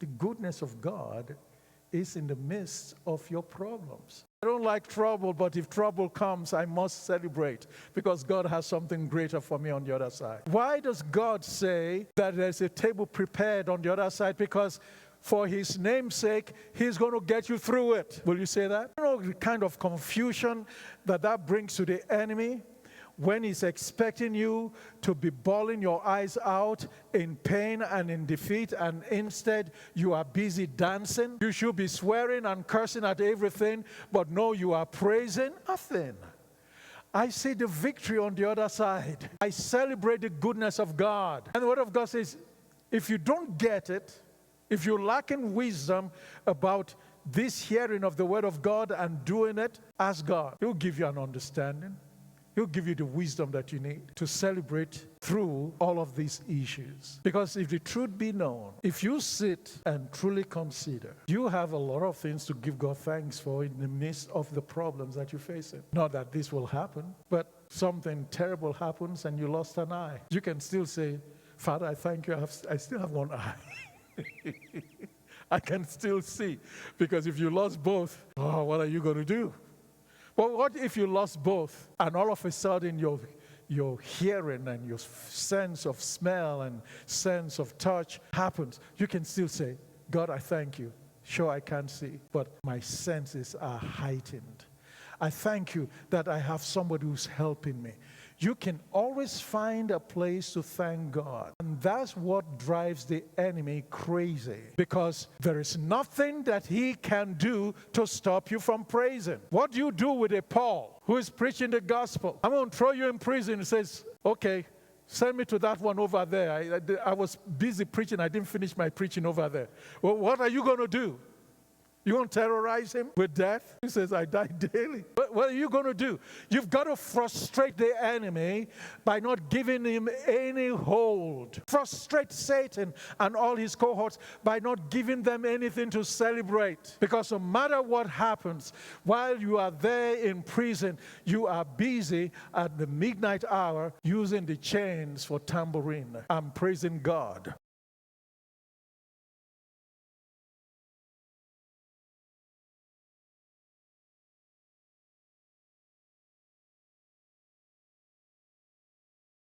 The goodness of God is in the midst of your problems. I don't like trouble, but if trouble comes, I must celebrate because God has something greater for me on the other side. Why does God say that there's a table prepared on the other side? Because for his name's sake, he's going to get you through it. Will you say that? You know the kind of confusion that brings to the enemy when he's expecting you to be bawling your eyes out in pain and in defeat, and instead you are busy dancing. You should be swearing and cursing at everything, but no, you are praising nothing. I see the victory on the other side. I celebrate the goodness of God. And the Word of God says, if you don't get it, if you're lacking wisdom about this hearing of the Word of God and doing it, ask God. He'll give you an understanding. He'll give you the wisdom that you need to celebrate through all of these issues. Because if the truth be known, if you sit and truly consider, you have a lot of things to give God thanks for in the midst of the problems that you're facing. Not that this will happen, but something terrible happens and you lost an eye. You can still say, Father, I thank you, I still have one eye. I can still see. Because if you lost both, what are you going to do? But what if you lost both and all of a sudden your hearing and your sense of smell and sense of touch happens? You can still say, God, I thank you. Sure, I can't see, but my senses are heightened. I thank you that I have somebody who's helping me. You can always find a place to thank God. And that's what drives the enemy crazy. Because there is nothing that he can do to stop you from praising. What do you do with a Paul who is preaching the gospel? I'm going to throw you in prison. He says, okay, send me to that one over there. I was busy preaching. I didn't finish my preaching over there. Well, what are you going to do? You want to terrorize him with death? He says, I die daily. But what are you going to do? You've got to frustrate the enemy by not giving him any hold. Frustrate Satan and all his cohorts by not giving them anything to celebrate. Because no matter what happens, while you are there in prison, you are busy at the midnight hour using the chains for tambourine. I'm praising God.